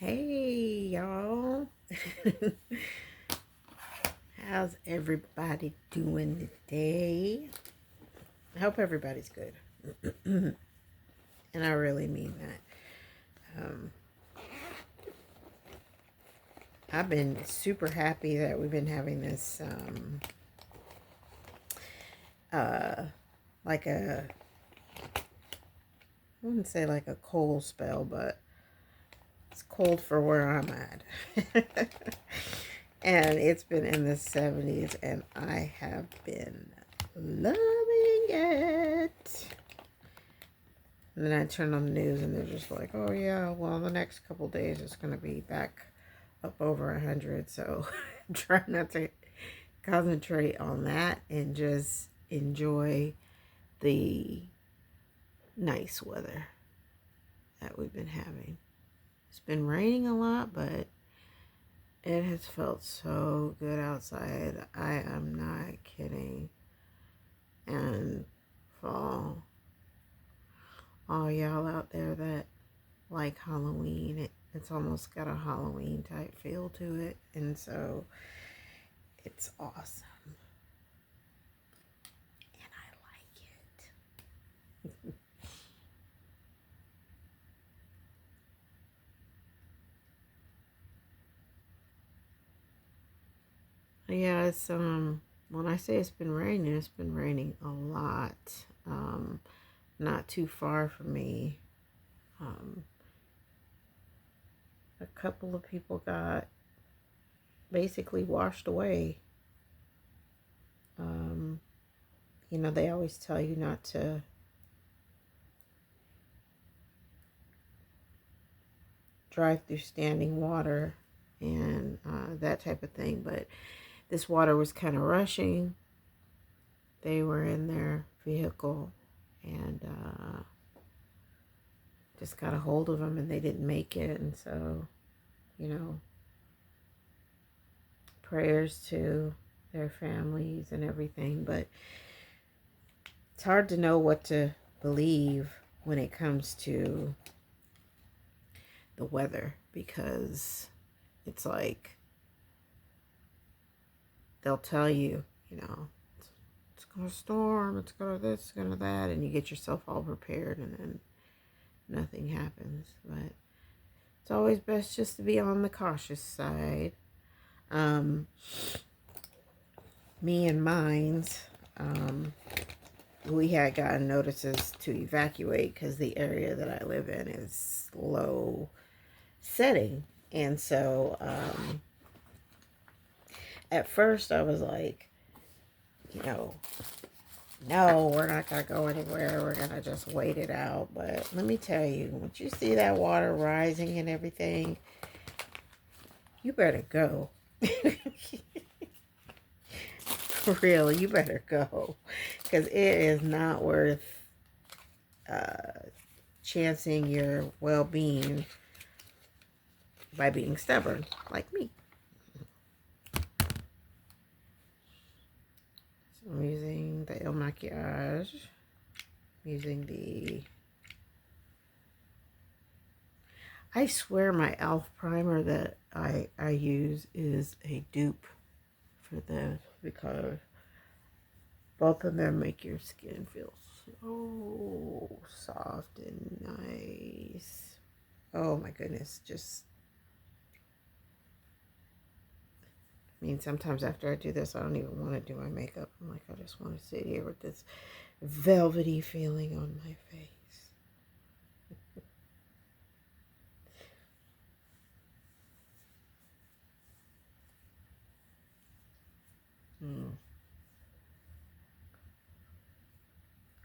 Hey, y'all. How's everybody doing today? I hope everybody's good. And I really mean that. I've been super happy that we've been having this, like a, I wouldn't say like a cold spell, but it's cold for where I'm at. And it's been in the 70s, and I have been loving it. And then I turn on the news, and they're just like, oh, yeah, well, the next couple days it's going to be back up over 100. So try not to concentrate on that and just enjoy the nice weather that we've been having. It's been raining a lot, but it has felt so good outside. I am not kidding. And fall, all y'all out there that like Halloween, it's almost got a Halloween type feel to it. And so it's awesome. And I like it. Yeah, it's when I say it's been raining a lot. Not too far from me. A couple of people got basically washed away. They always tell you not to drive through standing water and that type of thing, but this water was kind of rushing. They were in their vehicle and just got a hold of them, and they didn't make it. And so, prayers to their families and everything. But it's hard to know what to believe when it comes to the weather, because it's like they'll tell you, it's going to storm, it's going to this, it's going to that, and you get yourself all prepared, and then nothing happens. But it's always best just to be on the cautious side. Me and mines, we had gotten notices to evacuate because the area that I live in is low setting. And so at first I was like, no, we're not going to go anywhere. We're going to just wait it out. But let me tell you, once you see that water rising and everything, you better go. For real, you better go. Because it is not worth chancing your well-being by being stubborn, like me. So I'm using the El Maquillage. I'm using I swear my e.l.f. primer that I use is a dupe for this, because both of them make your skin feel so soft and nice. Oh my goodness, sometimes after I do this, I don't even want to do my makeup. I'm like, I just want to sit here with this velvety feeling on my face.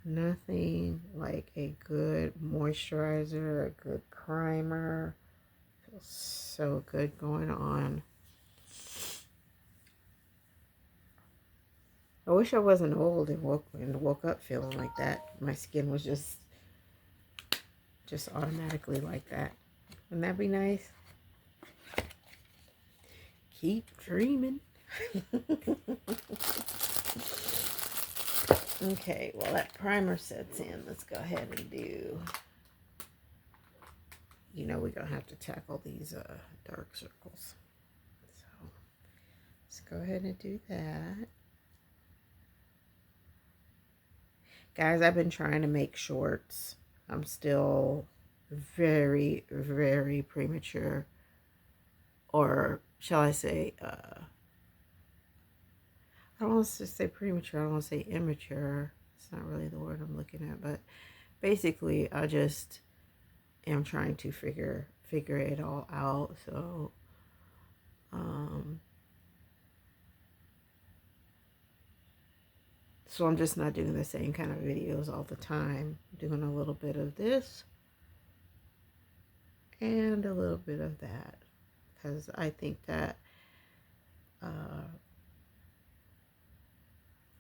Nothing like a good moisturizer, a good primer. Feels so good going on. I wish I wasn't old and woke up feeling like that. My skin was just automatically like that. Wouldn't that be nice? Keep dreaming. Okay, well, that primer sets in. Let's go ahead and do you know we're going to have to tackle these dark circles. So let's go ahead and do that. Guys, I've been trying to make shorts. I'm still very, very premature. Or shall I say, I don't want to say premature, I don't want to say immature. It's not really the word I'm looking at, but basically I just am trying to figure it all out. So so I'm just not doing the same kind of videos all the time. I'm doing a little bit of this and a little bit of that, because I think that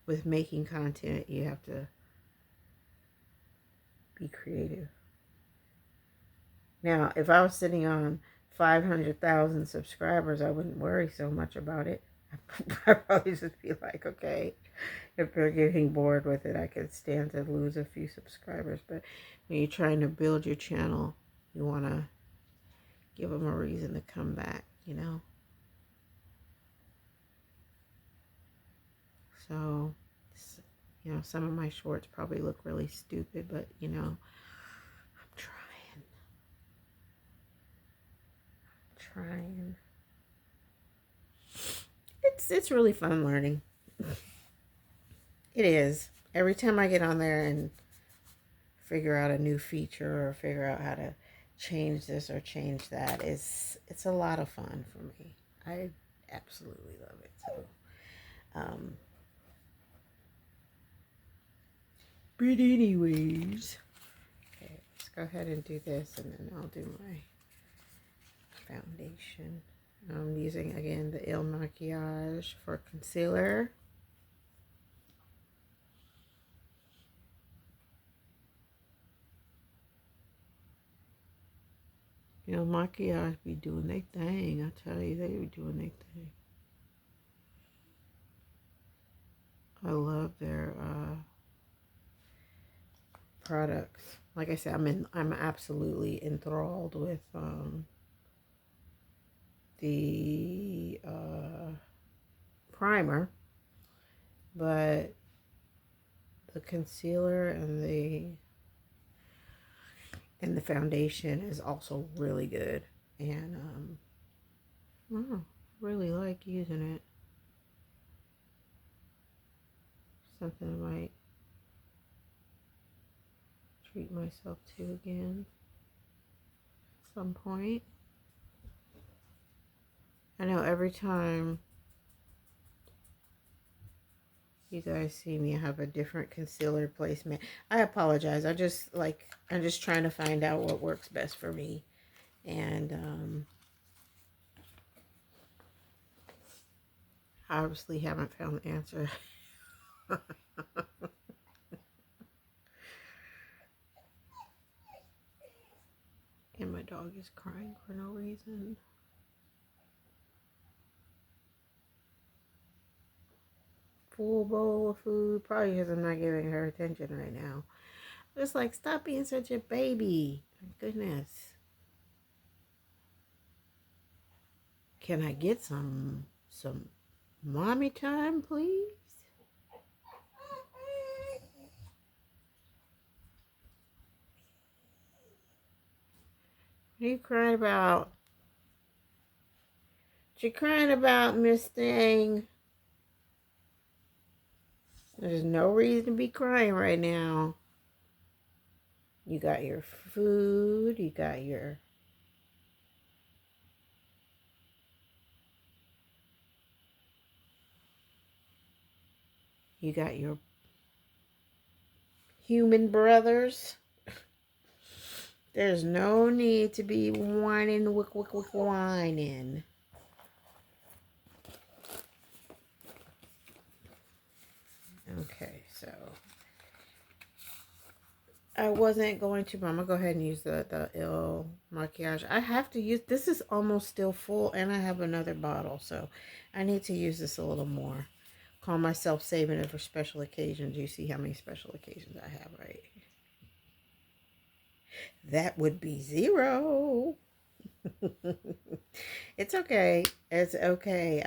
with making content you have to be creative. Now, if I was sitting on 500,000 subscribers, I wouldn't worry so much about it. I'd probably just be like, okay, if they're getting bored with it, I could stand to lose a few subscribers. But when you're trying to build your channel, you want to give them a reason to come back, you know? So, you know, some of my shorts probably look really stupid, but, you know, I'm trying. It's really fun learning. It is. Every time I get on there and figure out a new feature or figure out how to change this or change that, it's a lot of fun for me. I absolutely love it. So, but anyways, okay, let's go ahead and do this, and then I'll do my foundation. I'm using again the Il Makiage for concealer. Il Makiage be doing their thing. I tell you, they be doing their thing. I love their products. Like I said, I'm absolutely enthralled with the primer, but the concealer and the foundation is also really good, and I really like using it. Something I might treat myself to again at some point. I know every time you guys see me, I have a different concealer placement. I apologize. I'm just trying to find out what works best for me. And I obviously haven't found the answer. And my dog is crying for no reason. Full bowl of food. Probably because I'm not giving her attention right now. Just like, stop being such a baby. My goodness. Can I get some mommy time, please? What are you crying about? What you crying about, Miss Thing? There's no reason to be crying right now. You got your food. You got your... You got your human brothers. There's no need to be whining, whining. Okay, so I wasn't going to, but I'm going to go ahead and use the Il Makiage. I have to use, this is almost still full, and I have another bottle, so I need to use this a little more. Call myself saving it for special occasions. You see how many special occasions I have, right? That would be 0. It's okay. It's okay.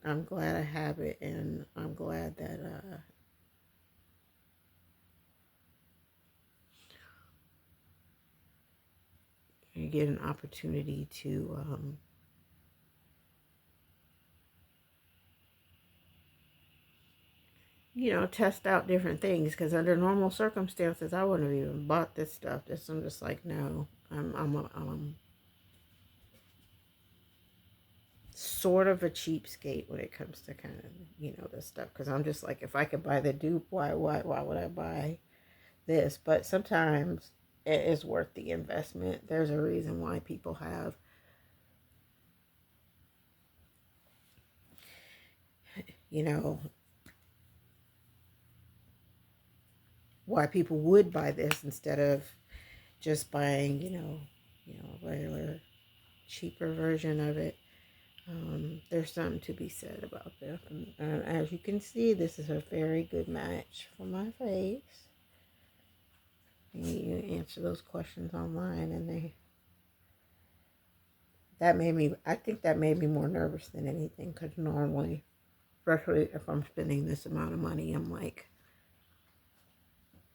I'm glad I have it, and I'm glad that you get an opportunity to test out different things. Because under normal circumstances, I wouldn't have even bought this stuff. I'm just like, no, I'm sort of a cheapskate when it comes to kind of this stuff. Because I'm just like, if I could buy the dupe, why would I buy this? But sometimes it is worth the investment. There's a reason why people have, you know, why people would buy this instead of just buying, a regular cheaper version of it. There's something to be said about this. And as you can see, this is a very good match for my face. You answer those questions online, and I think that made me more nervous than anything, because normally, especially if I'm spending this amount of money, I'm like,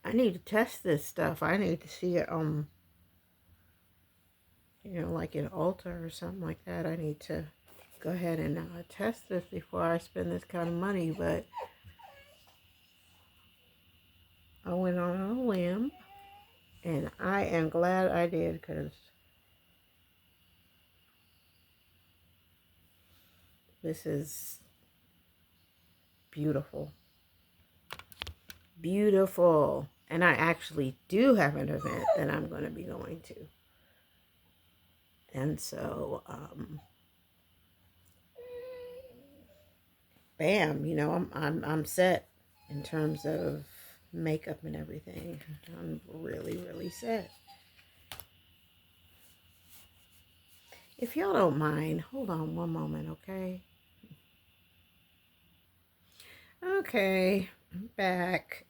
I need to test this stuff. I need to see it like in Ulta or something like that. I need to go ahead and test this before I spend this kind of money. But I went on a limb, and I am glad I did, because this is beautiful. Beautiful. And I actually do have an event that I'm going to be going to. And so, bam, I'm set in terms of makeup and everything. I'm really, really set. If y'all don't mind, hold on one moment, okay? Okay, I'm back.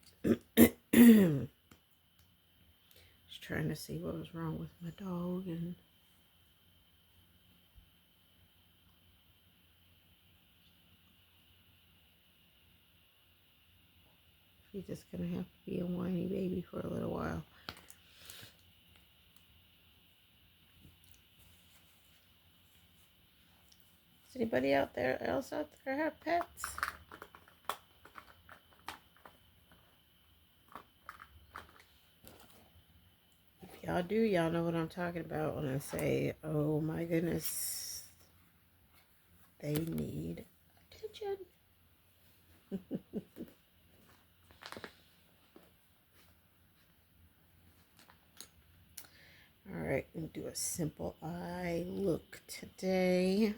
Just trying to see what was wrong with my dog, and she's just gonna have to be a whiny baby for a little while. Does anybody else out there have pets? If y'all do, y'all know what I'm talking about when I say, oh my goodness, they need attention. Alright, we'll do a simple eye look today.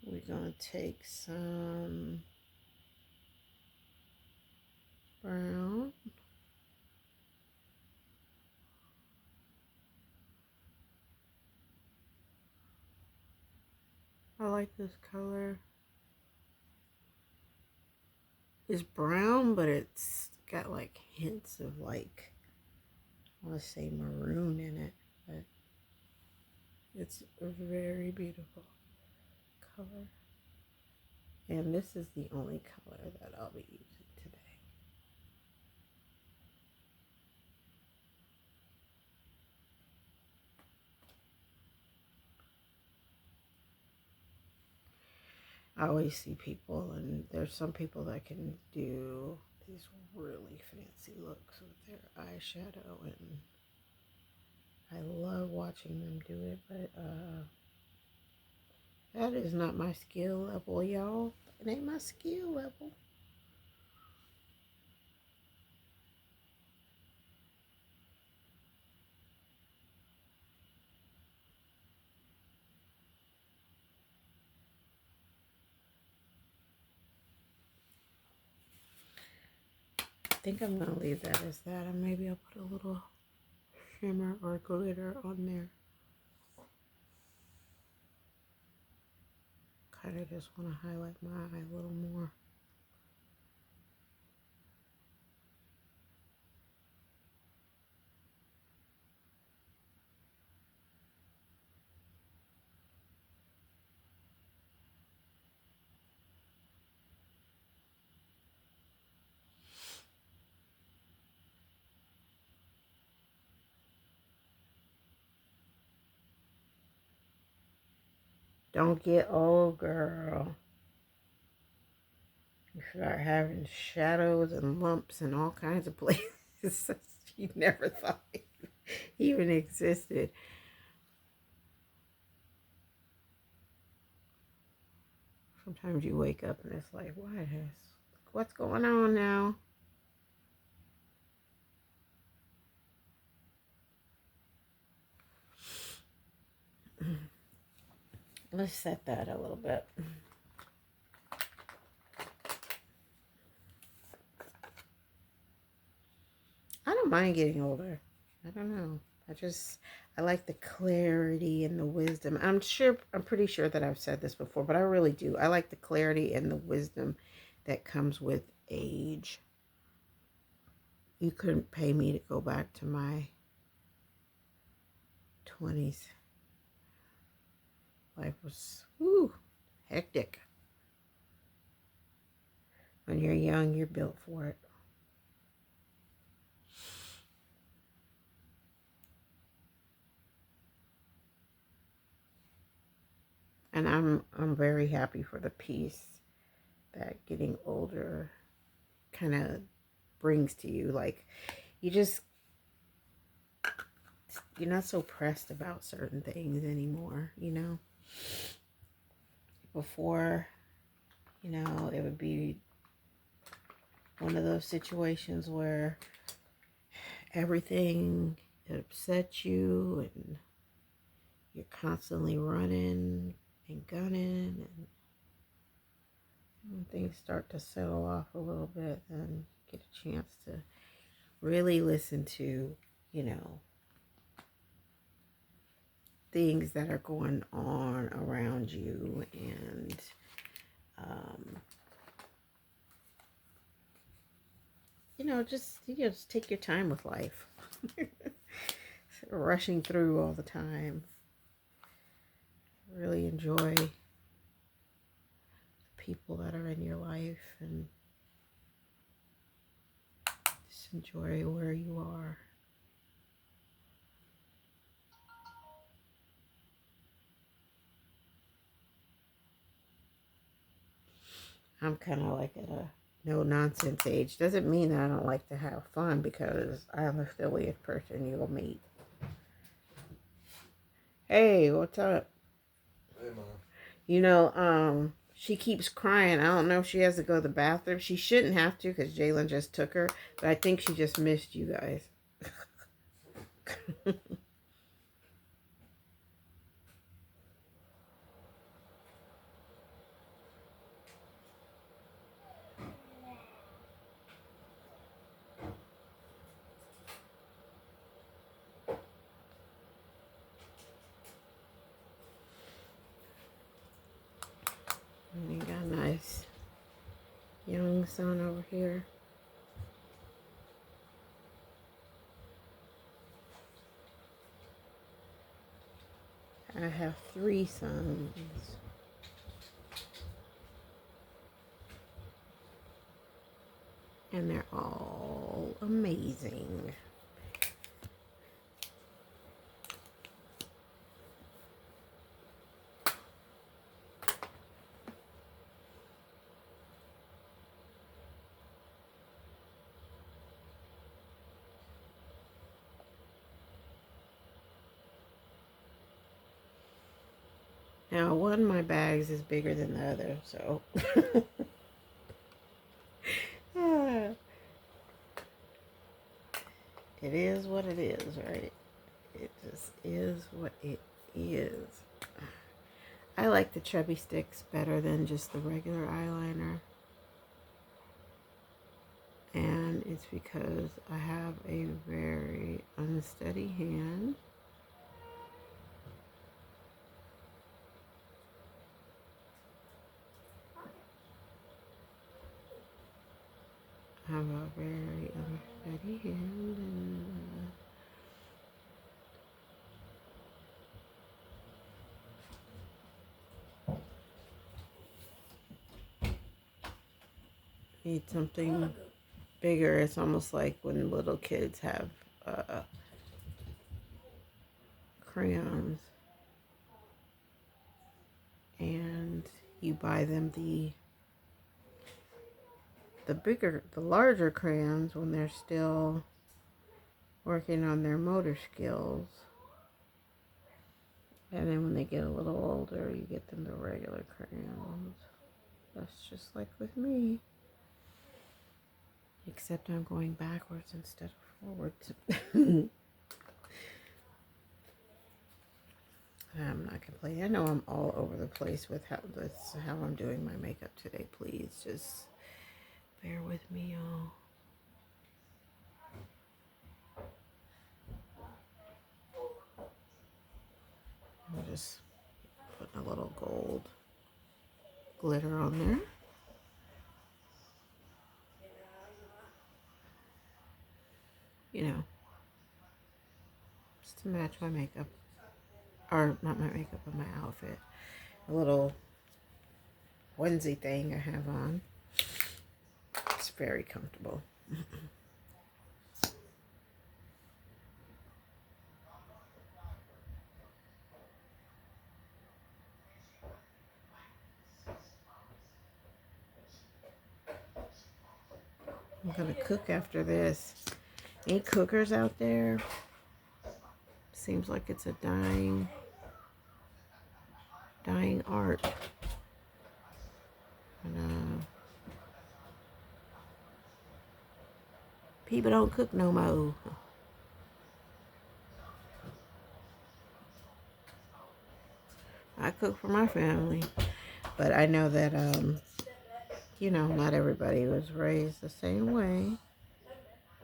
We're going to take some brown. I like this color. It's brown, but it's got like hints of like, I want to say maroon in it, but it's a very beautiful color. And this is the only color that I'll be using today. I always see people, and there's some people that can do these really fancy looks with their eyeshadow, and I love watching them do it, but that is not my skill level, y'all. It ain't my skill level. I think I'm gonna leave that as that, and maybe I'll put a little shimmer or glitter on there. Kind of just want to highlight my eye a little more. Don't get old, girl. You start having shadows and lumps in all kinds of places you never thought even existed. Sometimes you wake up and it's like, what's going on now? Let's set that a little bit. I don't mind getting older. I don't know. I like the clarity and the wisdom. I'm pretty sure that I've said this before, but I really do. I like the clarity and the wisdom that comes with age. You couldn't pay me to go back to my 20s. Life was, hectic. When you're young, you're built for it. And I'm very happy for the peace that getting older kind of brings to you. Like, you're not so pressed about certain things anymore, Before, it would be one of those situations where everything upsets you and you're constantly running and gunning, and when things start to settle off a little bit, then get a chance to really listen to, things that are going on around you, and just take your time with life. Rushing through all the time. Really enjoy the people that are in your life, and just enjoy where you are. I'm kind of like at a no nonsense age. Doesn't mean that I don't like to have fun, because I'm a silliest person you'll meet. Hey, what's up? Hey, Mom. She keeps crying. I don't know if she has to go to the bathroom. She shouldn't have to, because Jalen just took her. But I think she just missed you guys. We got a nice young son over here. I have 3 sons. And they're all amazing. Now, one of my bags is bigger than the other, so. It is what it is, right? It just is what it is. I like the chubby sticks better than just the regular eyeliner. And it's because I have a very unsteady hand. I have a very unsteady hand, and need something bigger. It's almost like when little kids have crayons. and you buy them the larger crayons when they're still working on their motor skills. And then when they get a little older, you get them the regular crayons. That's just like with me. Except I'm going backwards instead of forwards. I'm not complaining. I know I'm all over the place with how I'm doing my makeup today. Please just bear with me, y'all. I'm just putting a little gold glitter on there. You know, just to match my makeup. Or not my makeup, but my outfit. A little onesie thing I have on. It's very comfortable. I'm gonna cook after this. Any cookers out there? Seems like it's a dying art. And, people don't cook no more. I cook for my family, but I know that you know, not everybody was raised the same way.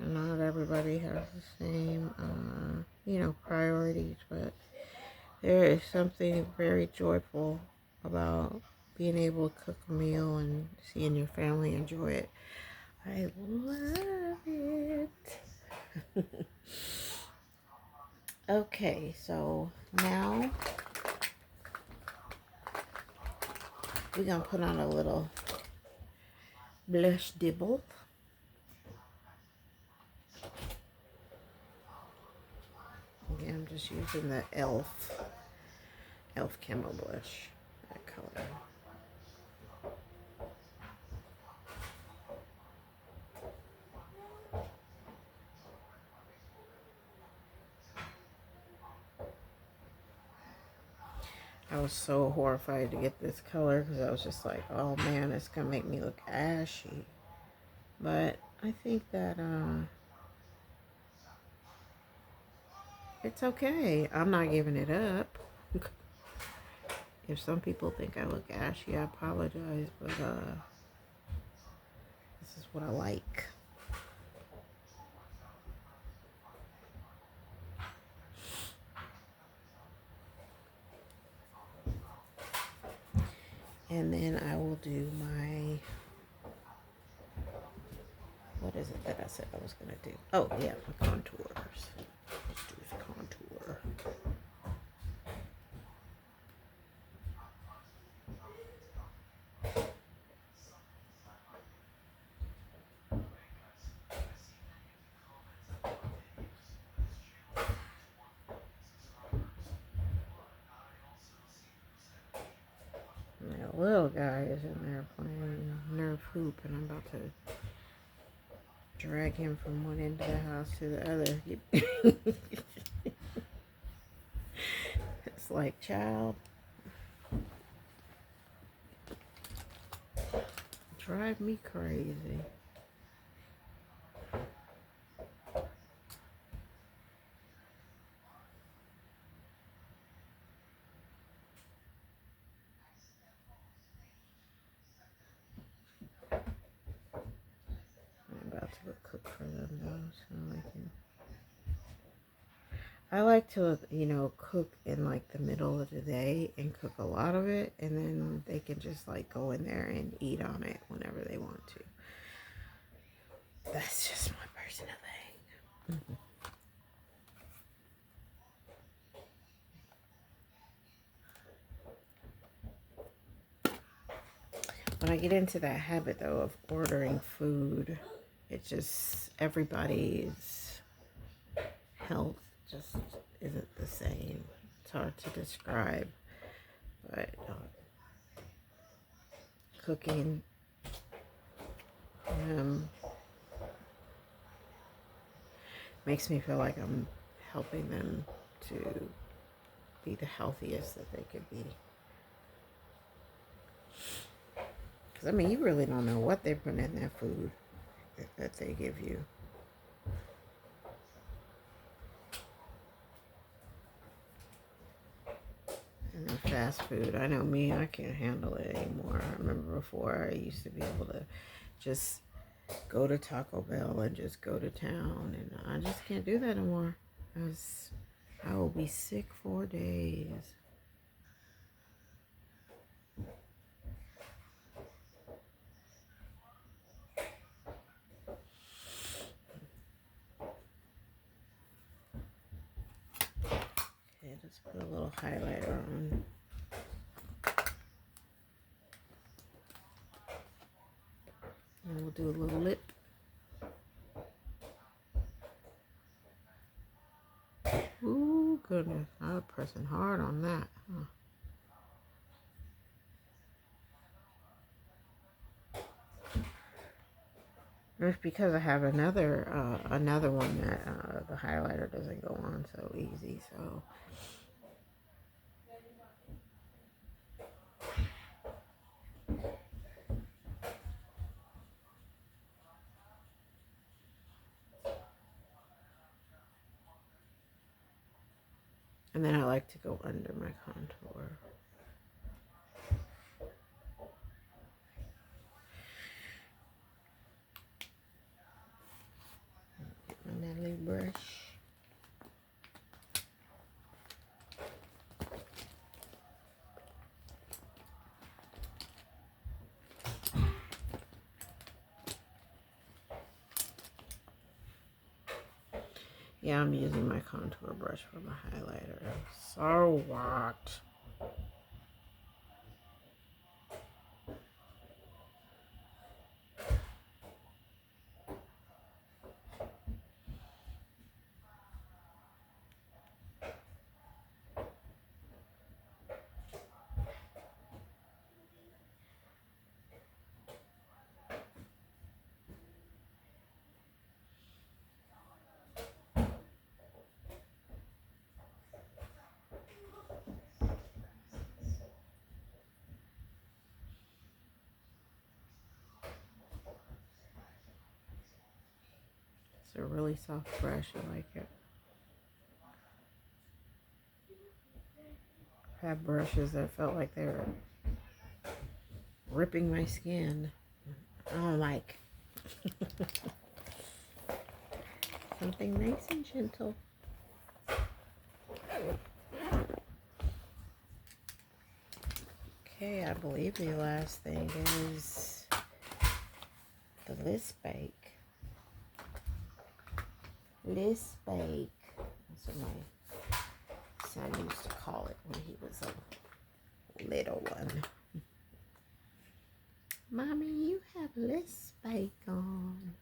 And not everybody has the same you know, priorities, but there is something very joyful about being able to cook a meal and seeing your family enjoy it. I love it. Okay, so now we're gonna put on a little blush dibble. Again, I'm just using the e.l.f. Camo blush, that color. I was so horrified to get this color because I was just like, oh man, it's gonna make me look ashy. But I think that it's okay. I'm not giving it up. If some people think I look ashy, I apologize, but this is what I like. And then I will do my, what is it that I said I was going to do? Oh, yeah, my contours. Let's do this contour. My little guy is in there playing Nerf hoop, and I'm about to drag him from one end of the house to the other. It's like, child, drive me crazy. I'm about to go cook for them though, so I can. I like to, you know, cook in like the middle of the day and cook a lot of it, and then they can just like go in there and eat on it whenever they want to. That's just my personal thing. When I get into that habit though of ordering food, it just, everybody's health just isn't the same. It's hard to describe, but cooking. Um, Makes me feel like I'm helping them to be the healthiest that they could be. Because, I mean, you really don't know what they put in that food that they give you. And the fast food, I know me, I can't handle it anymore. I remember before I used to be able to just go to Taco Bell and just go to town. And I just can't do that anymore. I will be sick for days. Okay, let's put a little highlighter on. And we'll do a little lip. Ooh, goodness. I'm pressing hard on that. Huh. It's because I have another one that the highlighter doesn't go on so easy. So and then I like to go under my contour. Get my Natalie brush. Yeah, I'm using my contour brush for my highlighter. So what? It's a really soft brush. I like it. I had brushes that felt like they were ripping my skin. I don't like something nice and gentle. Okay, I believe the last thing is the list bake. List bake. That's what my son used to call it when he was a little one. Mommy, you have list bake on.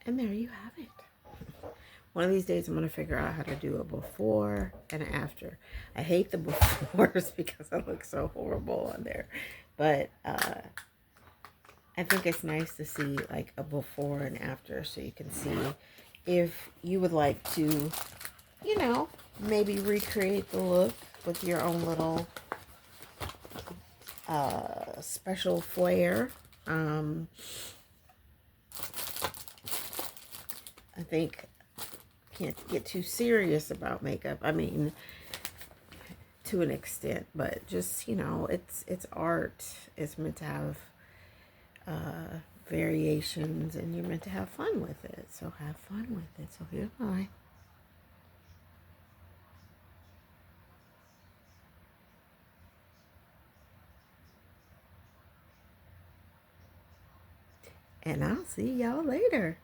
And there you have it. One of these days I'm going to figure out how to do a before and after. I hate the befores because I look so horrible on there. But I think it's nice to see like a before and after so you can see if you would like to, you know, maybe recreate the look with your own little special flair. I think can't get too serious about makeup. I mean, to an extent, but just, you know, it's art. It's meant to have variations, and you're meant to have fun with it. So have fun with it. So here's mine. And I'll see y'all later.